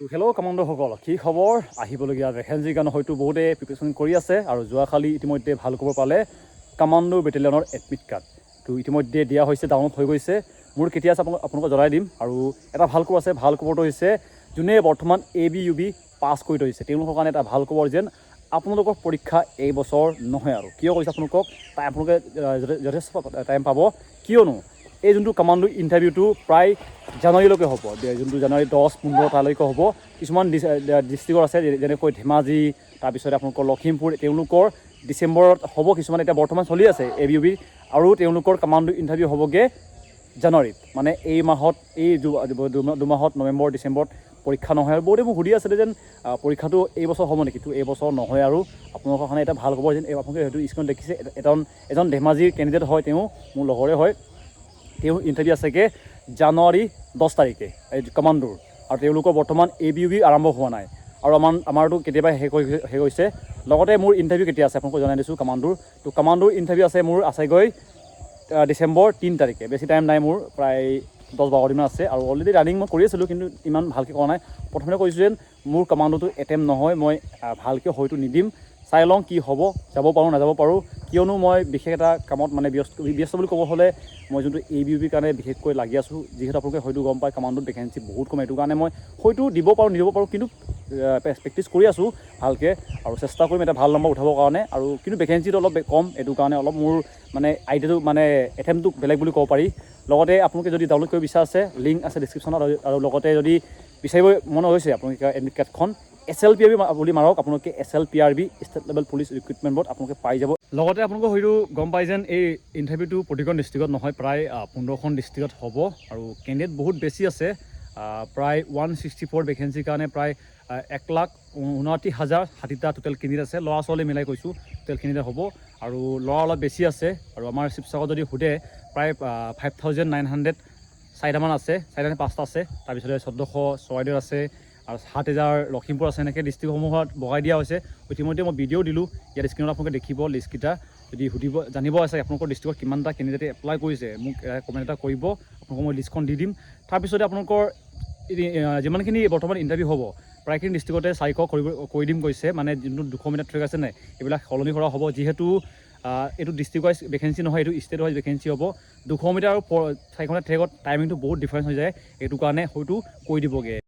Hello' কামাণ্ডোসকল, কি খবৰ? আহিবলগীয়া ভেকেঞ্চিৰ কাৰণে হয়তো বহুতে প্ৰিপেৰেশ্যন কৰি আছে আৰু যোৱাকালি ইতিমধ্যে ভাল খবৰ পালে কামাণ্ডো বেটেলিয়নৰ এডমিট কাৰ্ড। তো ইতিমধ্যে দিয়া হৈছে, ডাউনলোড হৈ গৈছে। মোৰ কেতিয়া আছে আপোনালোকক জনাই দিম। আৰু এটা ভাল খবৰ আছে, ভাল খবৰটো হৈছে যোনে বৰ্তমান ABUB পাছ কৰি থৈছে তেওঁলোকৰ কাৰণে এটা ভাল খবৰ যেন আপোনালোকৰ পৰীক্ষা এই বছৰ নহয়। আৰু কিয় কৈছে আপোনালোকক, আপোনালোকে যথেষ্ট টাইম পাব, কিয়নো এই যোনটো কামাণ্ডো ইণ্টাৰভিউটো প্ৰায় জানুৱাৰীলৈকে হ'ব, যোনটো জানুৱাৰী 10-15 তালৈকে হ'ব। কিছুমান ডিষ্ট্ৰিক্টৰ আছে যেনেকৈ ধেমাজি, তাৰপিছতে আপোনালোকৰ লখিমপুৰ, তেওঁলোকৰ ডিচেম্বৰত হ'ব। কিছুমান এতিয়া বৰ্তমান চলি আছে ABUB, আৰু তেওঁলোকৰ কামাণ্ডো ইণ্টাৰভিউ হ'বগৈ জানুৱাৰীত, মানে এই মাহত, এই দুমাহত নৱেম্বৰ ডিচেম্বৰত পৰীক্ষা নহয়। আৰু বহুতে মোক সুধি আছিলে যেন পৰীক্ষাটো এই বছৰ হ'ব নেকি? তো এই বছৰ নহয়। আৰু আপোনালোকৰ কাৰণে এটা ভাল খবৰ যেন আপোনালোকে হয়তো স্ক্ৰীণত দেখিছে, এজন ধেমাজিৰ কেণ্ডিডেট হয়, তেওঁ মোৰ লগৰে হয়। তেওঁ ইণ্টাৰভিউ আছেগৈ জানুৱাৰী 10 তাৰিখে এই কামাণ্ডোৰ, আৰু তেওঁলোকৰ বৰ্তমান ABUB আৰম্ভ হোৱা নাই, আৰু আমাৰতো কেতিয়াবা শেষ হৈছে। লগতে মোৰ ইণ্টাৰভিউ কেতিয়া আছে আপোনালোকক জনাই দিছোঁ কামাণ্ডোৰ। তো কামাণ্ডোৰ ইণ্টাৰভিউ আছে মোৰ আছেগৈ ডিচেম্বৰ 3 তাৰিখে। বেছি টাইম নাই মোৰ, প্ৰায় 10-12 দিন আছে। আৰু অলৰেডি ৰানিং মই কৰি আছিলোঁ, কিন্তু ইমান ভালকৈ কৰা নাই। প্ৰথমতে কৈছোঁ যেন মোৰ কামাণ্ডোটো এটেম্প নহয়, মই ভালকৈ হয়তো নিদিম, চাই লওঁ কি হ'ব, যাব পাৰোঁ নাযাব পাৰোঁ। কিয়নো মই বিশেষ এটা কামত মানে ব্যস্ত বুলি ক'ব হ'লে মই যোনটো ABUB কাৰণে বিশেষকৈ লাগি আছোঁ। যিহেতু আপোনালোকে হয়তো গম পায় কামাণ্ডোত ভেকেঞ্চি বহুত কম, এইটো কাৰণে মই হয়তো দিব পাৰোঁ নিদিব পাৰোঁ, কিন্তু প্ৰেক্টিছ কৰি আছোঁ ভালকৈ, আৰু চেষ্টা কৰিম এটা ভাল নম্বৰ উঠাবৰ কাৰণে। আৰু কিন্তু ভেকেঞ্চিটো অলপ কম, এইটো কাৰণে অলপ মোৰ মানে আইডিয়াটো মানে এটেম্পটো বেলেগ বুলি ক'ব পাৰি। লগতে আপোনালোকে যদি ডাউনলোড কৰিব বিচাৰ আছে, লিংক আছে ডিছক্ৰিপশ্যনত। আৰু লগতে যদি বিচাৰিব মন হৈছে আপোনালোকে এডমিট কাৰ্ডখন SLPRB বুলি মাৰক, আপোনালোকে SLPRB state level police recruitment board আপোনালোকে পাই যাব। লগতে আপোনালোকে হয়তো গম পাই যেন এই ইণ্টাৰভিউটো প্ৰতিখন ডিষ্ট্ৰিক্টত নহয়, প্ৰায় 15খন ডিষ্ট্ৰিক্টত হ'ব। আৰু কেণ্ডিডেট বহুত বেছি আছে, প্ৰায় 164 ভেকেঞ্চিৰ কাৰণে প্ৰায় 1,59,060টা টোটেল কেণ্ডিডেট আছে। ল'ৰা ছোৱালী মিলাই কৈছোঁ, টোটেল কেণ্ডিডেট হ'ব। আৰু ল'ৰা অলপ বেছি আছে। আৰু আমাৰ শিৱসাগৰত যদি সোধে প্ৰায় 5,900 চাৰিটামান আছে, 4-5টা আছে। তাৰপিছতে 1400 চৰাইদেউত আছে, আৰু 7,000 লখিমপুৰ আছে। এনেকৈ ডিষ্ট্ৰিক্টসমূহত বগাই দিয়া হৈছে। ইতিমধ্যে মই ভিডিঅ' দিলোঁ, ইয়াত স্ক্ৰীণত আপোনালোকে দেখিব লিষ্টকেইটা। যদি জানিব আছে আপোনালোকৰ ডিষ্ট্ৰিক্টত কিমানটা কেণ্ডিডেটে এপ্লাই কৰিছে, মোক কমেণ্ট এটা কৰিব, আপোনালোকক মই লিষ্টখন দি দিম। তাৰপিছতে আপোনালোকৰ যিমানখিনি বৰ্তমান ইণ্টাৰভিউ হ'ব, প্ৰায়খিনি ডিষ্ট্ৰিক্টতে 400 কৰি দিম কৈছে, মানে যোনটো 200 মিটাৰ ট্ৰেক আছে নাই, এইবিলাক সলনি কৰা হ'ব। যিহেতু এইটো ডিষ্ট্ৰিক্ট ৱাইজ ভেকেঞ্চি নহয়, এইটো ষ্টেট ৱাইজ ভেকেঞ্চি হ'ব। 200 মিটাৰ আৰু 400 ট্ৰেকত টাইমিংটো বহুত ডিফাৰেঞ্চ হৈ যায়, এইটো কাৰণে হয়তো কৰি দিবগৈ।